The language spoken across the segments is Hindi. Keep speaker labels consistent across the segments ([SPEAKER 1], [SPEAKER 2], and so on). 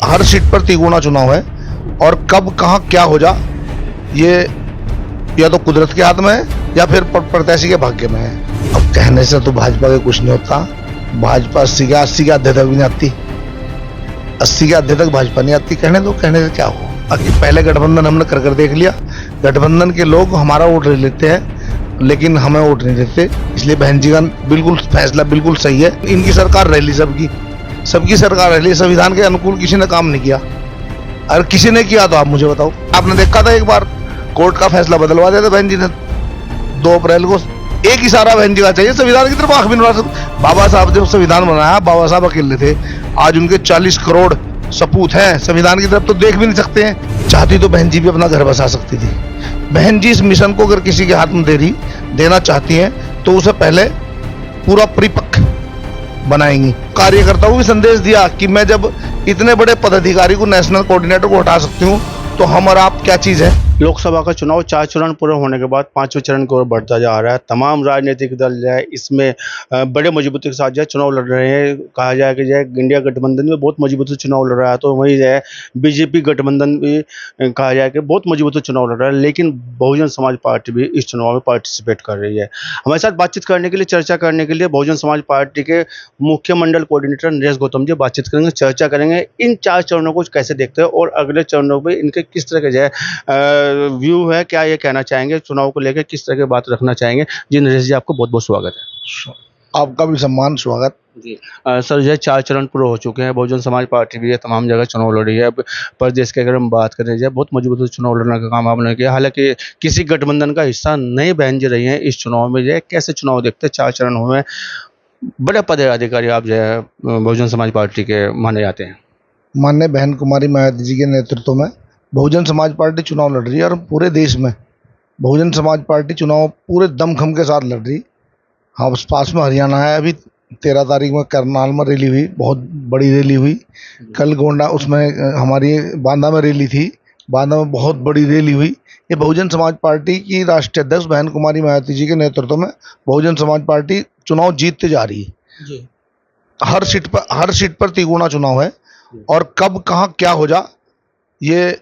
[SPEAKER 1] हर सीट पर तिगुना चुनाव है और कब कहां क्या हो जा ये या तो कुदरत के हाथ में है या फिर प्रत्याशी के भाग्य में है। अब कहने से तो भाजपा के कुछ नहीं होता। भाजपा 80 के आधे तक भी नहीं आती, 80 के आधे तक भाजपा नहीं आती। कहने दो, कहने से क्या हो। अभी पहले गठबंधन हमने कर देख लिया। गठबंधन के लोग हमारा वोट ले लेते हैं लेकिन हमें वोट नहीं देते। इसलिए बहन जी का बिल्कुल फैसला बिल्कुल सही है। इनकी सरकार रह ली, सबकी सरकार रह ली। संविधान के अनुकूल किसी ने काम नहीं किया। अगर किसी ने किया तो आप मुझे बताओ। आपने देखा था एक बार कोर्ट का फैसला बदलवा दिया था बहन जी ने 2 अप्रैल को। एक इशारा बहन जी का चाहिए, संविधान की तरफ आंख भी नहीं उड़ा सकते। बाबा साहब जब संविधान बनाया, बाबा साहब अकेले थे। आज उनके 40 करोड़ सपूत हैं, संविधान की तरफ तो देख भी नहीं सकते हैं। चाहती तो बहन जी भी अपना घर बसा सकती थी। बहन जी इस मिशन को अगर किसी के हाथ में देना चाहती हैं तो उसे पहले पूरा परिपक्व बनाएंगी। कार्यकर्ताओं को भी संदेश दिया कि मैं जब इतने बड़े पदाधिकारी को, नेशनल कोऑर्डिनेटर को हटा सकती हूँ तो हम और आप क्या चीज है।
[SPEAKER 2] लोकसभा का चुनाव 4 चरण पूरे होने के बाद 5वें चरण की ओर बढ़ता जा रहा है। तमाम राजनीतिक दल जो है इसमें बड़े मजबूती के साथ जो है चुनाव लड़ रहे हैं। कहा जाए कि जो है इंडिया गठबंधन में बहुत मजबूती से चुनाव लड़ रहा है, तो वहीं जो है बीजेपी गठबंधन भी कहा जाए कि बहुत मजबूती से चुनाव लड़ रहा है। लेकिन बहुजन समाज पार्टी भी इस चुनाव में पार्टिसिपेट कर रही है। हमारे साथ बातचीत करने के लिए, चर्चा करने के लिए बहुजन समाज पार्टी के मुख्य मंडल कोऑर्डिनेटर नरेश गौतम जी बातचीत करेंगे, चर्चा करेंगे इन 4 चरणों को कैसे देखते हैं और अगले चरणों पर इनके किस तरह के जो है व्यू है, क्या ये कहना चाहेंगे चुनाव को लेकर, किस तरह की बात रखना चाहेंगे। जी नरेश जी, आपको बहुत बहुत स्वागत है।
[SPEAKER 1] आपका भी सम्मान, स्वागत
[SPEAKER 2] जी। सर, जो है 4 चरण पूरे हो चुके हैं। बहुजन समाज पार्टी भी है, तमाम जगह चुनाव लड़ रही है। अब प्रदेश के अगर हम बात करें, जो बहुत मजबूत से चुनाव लड़ने का काम आपने किया। हालांकि किसी गठबंधन का हिस्सा नहीं बहन जी रही हैं इस चुनाव में। जो है कैसे चुनाव देखते हैं? 4 चरण हुए, बड़े पदाधिकारी आप जो है बहुजन समाज पार्टी के माने जाते हैं।
[SPEAKER 1] माननीय बहन कुमारी मायावती जी के नेतृत्व में बहुजन समाज पार्टी चुनाव लड़ रही है और पूरे देश में बहुजन समाज पार्टी चुनाव पूरे दमखम के साथ लड़ रही। हाँ, पास में हरियाणा है। अभी 13 तारीख में करनाल में रैली हुई, बहुत बड़ी रैली हुई। कल गोंडा, उसमें हमारी बांदा में रैली थी, बांदा में बहुत बड़ी रैली हुई। ये बहुजन समाज पार्टी की राष्ट्रीय अध्यक्ष बहन कुमारी मायावती जी के नेतृत्व में बहुजन समाज पार्टी चुनाव जीतते जा रही है जी। हर सीट पर तिगुना चुनाव है और कब कहाँ क्या हो जा ये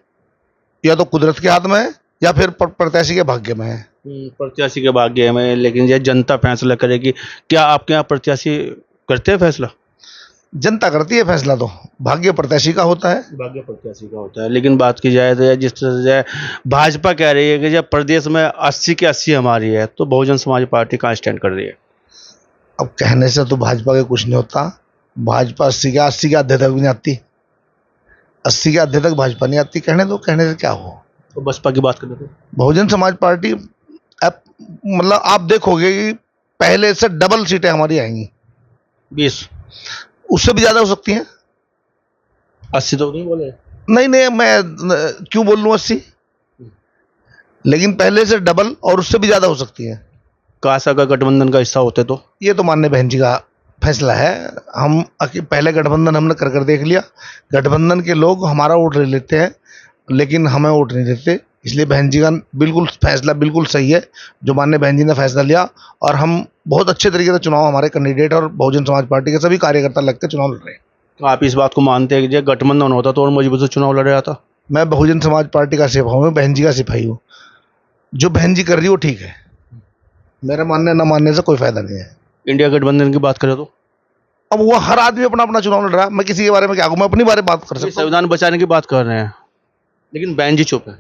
[SPEAKER 1] या तो कुदरत के हाथ में है या फिर प्रत्याशी के भाग्य में है।
[SPEAKER 2] प्रत्याशी के भाग्य में, लेकिन ये जनता फैसला करेगी। क्या आपके यहाँ प्रत्याशी करते हैं फैसला?
[SPEAKER 1] जनता करती है फैसला, तो भाग्य प्रत्याशी का होता है।
[SPEAKER 2] भाग्य प्रत्याशी का होता है। लेकिन बात की जाए तो जिस तरह से भाजपा कह रही है कि जब प्रदेश में 80 के 80 हमारी है, तो बहुजन समाज पार्टी कहाँ स्टैंड कर रही है?
[SPEAKER 1] अब कहने से तो भाजपा के कुछ नहीं होता। भाजपा 80 के आधे तक भी नहीं आती, 80 के आधे तक भाजपा नहीं आती। कहने दो, कहने से क्या हो।
[SPEAKER 2] तो बसपा की बात करें तो
[SPEAKER 1] बहुजन समाज पार्टी अब मतलब आप देखोगे कि पहले से डबल सीटें हमारी आएंगी।
[SPEAKER 2] 20,
[SPEAKER 1] उससे भी ज्यादा हो सकती हैं।
[SPEAKER 2] 80 तो नहीं बोले?
[SPEAKER 1] नहीं, मैं क्यों बोल लूं 80, लेकिन पहले से डबल और उससे भी ज्यादा हो सकती है।
[SPEAKER 2] कासा का गठबंधन का हिस्सा होते तो
[SPEAKER 1] ये तो माननीय बहन जी का फैसला है। हम पहले गठबंधन हमने कर देख लिया। गठबंधन के लोग हमारा वोट ले लेते हैं लेकिन हमें वोट नहीं देते। इसलिए बहन जी का बिल्कुल फैसला बिल्कुल सही है जो माननीय बहन जी ने फैसला लिया। और हम बहुत अच्छे तरीके से चुनाव, हमारे कैंडिडेट और बहुजन समाज पार्टी के सभी कार्यकर्ता लगते चुनाव लड़ रहे हैं।
[SPEAKER 2] तो आप इस बात को मानते हैं कि जो गठबंधन होता तो और मजबूत से चुनाव लड़ रहा था?
[SPEAKER 1] मैं बहुजन समाज पार्टी का सिपाही हूँ, बहन जी का सिपाही हूँ। जो बहन जी कर रही है वो ठीक है। मेरे मानने न मानने से कोई फायदा नहीं है।
[SPEAKER 2] इंडिया गठबंधन की बात करें तो
[SPEAKER 1] अब वो हर आदमी अपना अपना चुनाव लड़ रहा है। मैं किसी के बारे में क्या कहूँ, मैं अपनी बारे में बात कर सकता हूँ।
[SPEAKER 2] संविधान बचाने की बात कर रहे हैं, लेकिन बहन जी चुप है।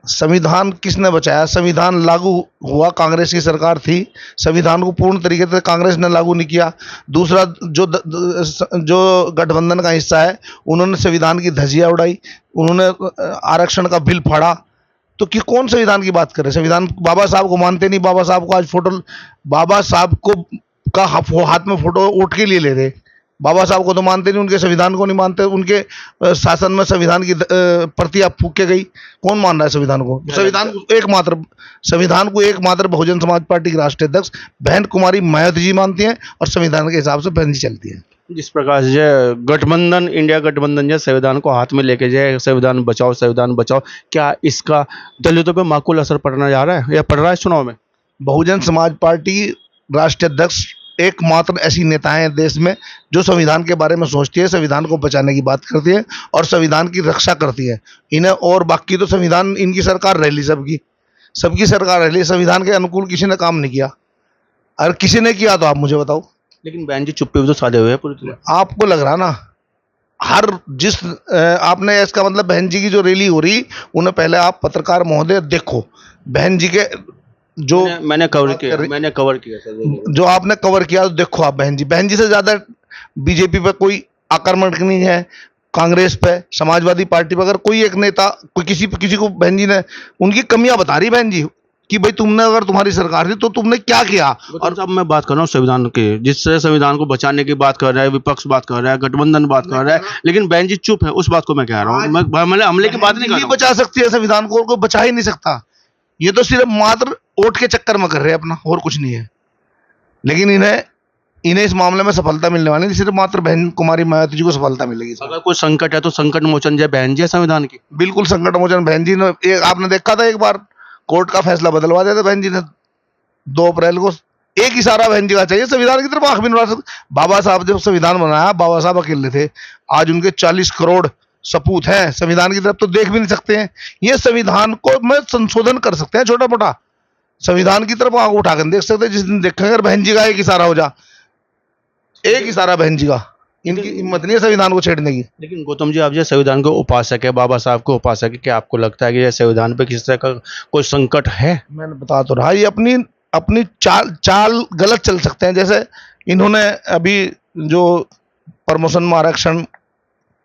[SPEAKER 1] संविधान किसने बचाया? संविधान लागू हुआ, कांग्रेस की सरकार थी। संविधान को पूर्ण तरीके से कांग्रेस ने लागू नहीं किया। दूसरा, जो गठबंधन का हिस्सा है उन्होंने संविधान की धज्जियां उड़ाई, उन्होंने आरक्षण का बिल फाड़ा। तो कि कौन संविधान की बात करे? संविधान बाबा साहब को मानते नहीं। बाबा साहब को आज फोटो, बाबा साहब को का हाथ में फोटो वोट के लिए ले रहे। बाबा साहब को तो मानते नहीं, उनके संविधान को नहीं मानते। उनके शासन में संविधान की प्रतियां फूंक के गई। कौन मान रहा है संविधान को? संविधान को एकमात्र बहुजन समाज पार्टी की राष्ट्रीय अध्यक्ष बहन कुमारी मायावती जी मानती हैं और संविधान के हिसाब से बहन जी चलती है।
[SPEAKER 2] जिस प्रकार से गठबंधन, इंडिया गठबंधन जो संविधान को हाथ में लेके जाए, संविधान बचाओ, क्या इसका दलितों पे माकूल असर पड़ना जा रहा है या पड़ रहा है चुनाव में?
[SPEAKER 1] बहुजन समाज पार्टी राष्ट्रीय अध्यक्ष एकमात्र ऐसी नेताएं हैं देश में जो संविधान के बारे में सोचती है, संविधान को बचाने की बात करती है और संविधान की रक्षा करती है। इन्हें और बाकी तो संविधान इनकी सरकार रह ली, सबकी सरकार रह ली, संविधान के अनुकूल किसी ने काम नहीं किया। अगर किसी ने किया तो आप मुझे बताओ।
[SPEAKER 2] लेकिन बहन जी चुप्पी भी तो साधे हुए हैं पूरी तरह।
[SPEAKER 1] आपको लग रहा ना हर जिस आपने इसका मतलब बहन जी की जो रैली हो रही उन्हें पहले आप पत्रकार महोदय देखो, बहन जी के जो
[SPEAKER 2] मैंने कवर किया सर।
[SPEAKER 1] जो आपने कवर किया तो देखो आप बहन जी से ज्यादा बीजेपी पे कोई आक्रमण नहीं है, कांग्रेस पे, समाजवादी पार्टी पे अगर कोई एक नेता कोई किसी को बहन जी ने उनकी कमियां बता रही बहन जी कि भाई तुमने अगर तुम्हारी सरकार थी तो तुमने क्या किया।
[SPEAKER 2] और अब मैं बात कर रहा हूँ संविधान की, जिससे संविधान को बचाने की बात कर रहा है विपक्ष, बात कर रहा है गठबंधन, बात कर रहा है, लेकिन बहन जी चुप है। उस बात को मैं कह रहा हूँ, मैं हमले की बात नहीं कर रहा हूँ।
[SPEAKER 1] बचा सकती है संविधान को, कोई बचा ही नहीं सकता। ये तो सिर्फ मात्र वोट के चक्कर में कर रहे हैं अपना, और कुछ नहीं है। लेकिन इन्हें इस मामले में सफलता मिलने वाली नहीं, सिर्फ मात्र बहन कुमारी मायावती जी को सफलता मिलेगी।
[SPEAKER 2] अगर कोई संकट है तो संकट मोचन जय बहन जी है संविधान की।
[SPEAKER 1] बिल्कुल संकट मोचन बहन जी ने। आपने देखा था एक बार कोर्ट का फैसला बदलवा दिया था बहन जी ने 2 अप्रैल को। एक इशारा बहन जी का चाहिए, संविधान की तरफ आंख भी नहीं उड़ा सकते। बाबा साहब जब संविधान बनाया, बाबा साहब अकेले थे, आज उनके 40 करोड़ सपूत हैं, संविधान की तरफ तो देख भी नहीं सकते हैं। ये संविधान को में संशोधन कर सकते हैं छोटा मोटा, संविधान की तरफ आंख उठाकर देख सकते हैं। जिस दिन देखेंगे अगर बहन जी का एक इशारा हो जा, एक इशारा बहन जी का, इनकी हिम्मत नहीं है संविधान को छेड़ने की।
[SPEAKER 2] लेकिन गौतम जी, आप जो संविधान के उपासक है, बाबा साहब के उपासक है, क्या आपको लगता है कि ये संविधान पे किसी तरह का कोई संकट है?
[SPEAKER 1] मैंने बता तो रहा, ये अपनी चाल गलत चल सकते हैं। जैसे इन्होंने अभी जो प्रमोशन में आरक्षण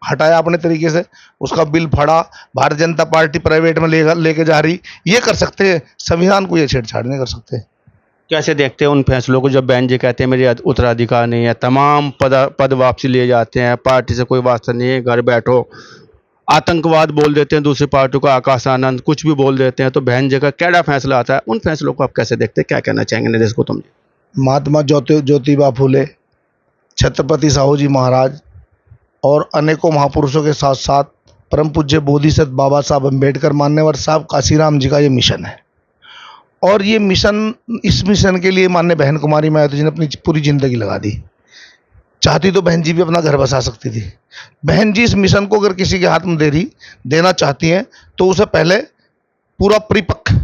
[SPEAKER 1] हटाया अपने तरीके से, उसका बिल फड़ा, भारतीय जनता पार्टी प्राइवेट में लेके जा रही, ये कर सकते हैं। संविधान को ये छेड़छाड़ नहीं कर सकते।
[SPEAKER 2] कैसे देखते हैं उन फैसलों को जब बहन जी कहते हैं मेरे उत्तराधिकार नहीं है, तमाम पद वापसी लिए जाते हैं, पार्टी से कोई वास्ता नहीं है, घर बैठो, आतंकवाद बोल देते हैं दूसरी पार्टी को, आकाश आनंद कुछ भी बोल देते हैं, तो बहन जी का कैसा फैसला आता है, उन फैसलों को आप कैसे देखते हैं? क्या कहना चाहेंगे नरेश गौतम जी?
[SPEAKER 1] महात्मा ज्योतिबा फूले, छत्रपति साहू जी महाराज और अनेकों महापुरुषों के साथ साथ परम पूज्य बोधिसत्व बाबा साहब अम्बेडकर, मान्यवर साहब काशीराम जी का ये मिशन है। और ये मिशन, इस मिशन के लिए माननीय बहन कुमारी मायावती जी ने अपनी पूरी जिंदगी लगा दी। चाहती तो बहन जी भी अपना घर बसा सकती थी। बहन जी इस मिशन को अगर किसी के हाथ में देना चाहती हैं तो उसे पहले पूरा परिपक्व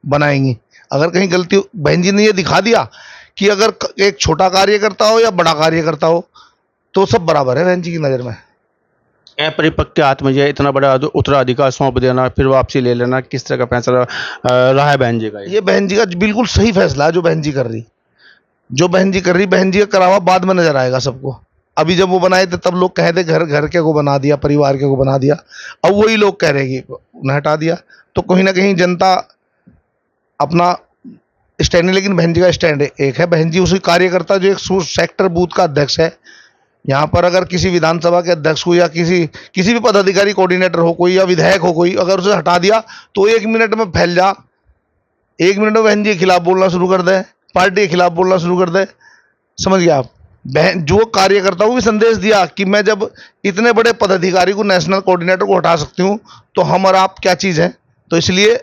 [SPEAKER 1] बनाएंगी। अगर कहीं गलती, बहन जी ने ये दिखा दिया कि अगर एक छोटा कार्य करता हो या बड़ा कार्य करता हो तो सब बराबर है बहन जी की नज़र में।
[SPEAKER 2] अपरिपक्व के हाथ में जो इतना बड़ा उत्तराधिकार सौंप देना, फिर वापसी ले लेना, किस तरह का फैसला रहा है बहन जी का?
[SPEAKER 1] ये बहन जी का बिल्कुल सही फैसला है जो बहन जी कर रही। बहन जी का करावा बाद में नजर आएगा सबको। अभी जब वो बनाए थे तब लोग कहे थे घर के को बना दिया, परिवार के को बना दिया। अब वही लोग कह रहे कि उन्हें हटा दिया, तो कहीं ना कहीं जनता अपना स्टैंड है। लेकिन बहन जी का स्टैंड एक है। बहन जी उसी कार्यकर्ता जो एक सेक्टर बूथ का अध्यक्ष है। यहाँ पर अगर किसी विधानसभा के अध्यक्ष को या किसी भी पदाधिकारी, कोऑर्डिनेटर हो कोई या विधायक हो कोई, अगर उसे हटा दिया तो 1 मिनट में फैल जा, 1 मिनट में बहन जी के खिलाफ बोलना शुरू कर दे, पार्टी के खिलाफ बोलना शुरू कर दे। समझ गया आप? बहन जो कार्यकर्ता को भी संदेश दिया कि मैं जब इतने बड़े पदाधिकारी को, नेशनल कोऑर्डिनेटर को हटा सकती हूँ तो हम और आप क्या चीज़ है। तो इसलिए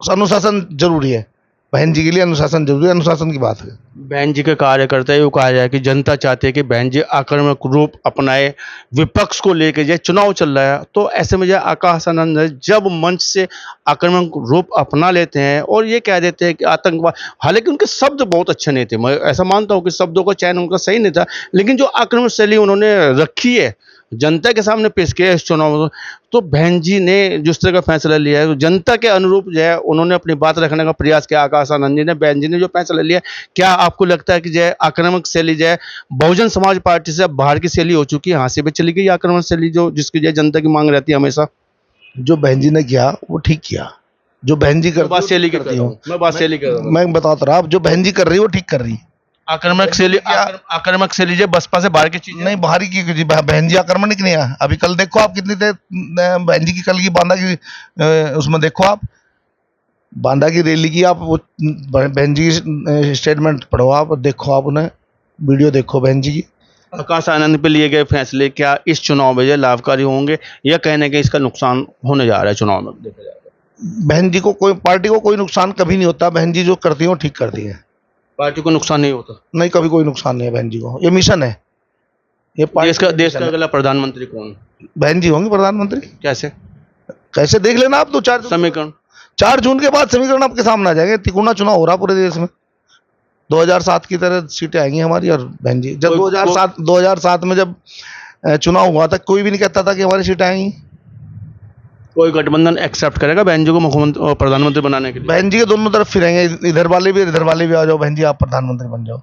[SPEAKER 1] अनुशासन जरूरी है। बहन जी के लिए अनुशासन जरूरी है, अनुशासन की बात है।
[SPEAKER 2] बहन जी के कार्यकर्ता ये कहा जाए कि जनता चाहती है कि बहन जी आक्रामक रूप अपनाए, विपक्ष को लेकर जो चुनाव चल रहा है, तो ऐसे में जो आकाश आनंद जब मंच से आक्रामक रूप अपना लेते हैं और ये कह देते हैं कि आतंकवाद, हालांकि उनके शब्द बहुत अच्छे नहीं थे, मैं ऐसा मानता हूँ कि शब्दों का चयन उनका सही नहीं था, लेकिन जो आक्रामक शैली उन्होंने रखी है जनता के सामने पेश किया इस चुनाव में, तो बहन जी ने जिस तरह का फैसला लिया है, जनता के अनुरूप जो है उन्होंने अपनी बात रखने का प्रयास किया। आकाश आनंद जी ने, बहन जी ने जो फैसला लिया, क्या आपको लगता है कि जो है आक्रामक शैली जो है बहुजन समाज पार्टी से बाहर की शैली हो चुकी है, यहाँ से भी चली गई आक्रामक शैली जो जिसकी जो जनता की मांग रहती है हमेशा?
[SPEAKER 1] जो बहन जी ने किया वो ठीक किया। जो बहन जी कर
[SPEAKER 2] बात शैली करती हूँ,
[SPEAKER 1] मैं बताता रहा, जो बहन जी कर रही है वो ठीक कर रही है।
[SPEAKER 2] आक्रामक शैली जो बसपा से बाहर की चीज
[SPEAKER 1] नहीं, बाहरी की बहन जी आक्रमणिक नहीं है। अभी कल देखो आप कितनी थे बहन जी की, कल की बांदा की, उसमें देखो आप बांदा की रैली की, आप वो बहन जी की स्टेटमेंट पढ़ो, आप देखो, आप उन्हें वीडियो देखो बहन जी की।
[SPEAKER 2] आकाश आनंद पे लिए गए फैसले क्या इस चुनाव में जो लाभकारी होंगे या कहने के इसका नुकसान होने जा रहा है चुनाव में? देखा जाएगा
[SPEAKER 1] बहन जी को, कोई पार्टी को कोई नुकसान कभी नहीं होता। बहन जी जो करती है वो ठीक करती है।
[SPEAKER 2] पार्टी को नुकसान नहीं होता।
[SPEAKER 1] नहीं, कभी कोई नुकसान नहीं है बहन जी को। ये मिशन है, ये
[SPEAKER 2] देश का अगला प्रधानमंत्री कौन?
[SPEAKER 1] बहन जी होंगे प्रधानमंत्री।
[SPEAKER 2] कैसे?
[SPEAKER 1] कैसे देख लेना आप, 4
[SPEAKER 2] समीकरण
[SPEAKER 1] 4 जून के बाद समीकरण आपके सामने आ जाएंगे। तिकोना चुनाव हो रहा पूरे देश में, 2007 की तरह सीटें आएंगी हमारी। और बहन जी जब 2007 में जब चुनाव हुआ था, कोई भी नहीं कहता था कि हमारी सीटें आएंगी।
[SPEAKER 2] कोई गठबंधन एक्सेप्ट करेगा बहन जी को मुख्यमंत्री और प्रधानमंत्री बनाने के लिए?
[SPEAKER 1] बहन जी के दोनों तरफ फिरेंगे, इधर वाले भी आ जाओ बहन जी, आप प्रधानमंत्री बन जाओ।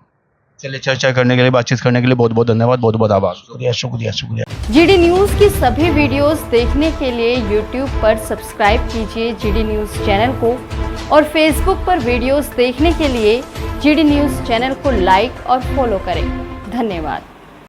[SPEAKER 2] चलिए, चर्चा करने के लिए, बातचीत करने के लिए बहुत बहुत धन्यवाद, बहुत बहुत आभार।
[SPEAKER 1] शुक्रिया शुक्रिया शुक्रिया।
[SPEAKER 3] जीडी न्यूज़ की सभी वीडियोस देखने के लिए यूट्यूब पर सब्सक्राइब कीजिए जीडी न्यूज़ चैनल को, और फेसबुक पर वीडियोस देखने के लिए जीडी न्यूज़ चैनल को लाइक और फॉलो करें। धन्यवाद।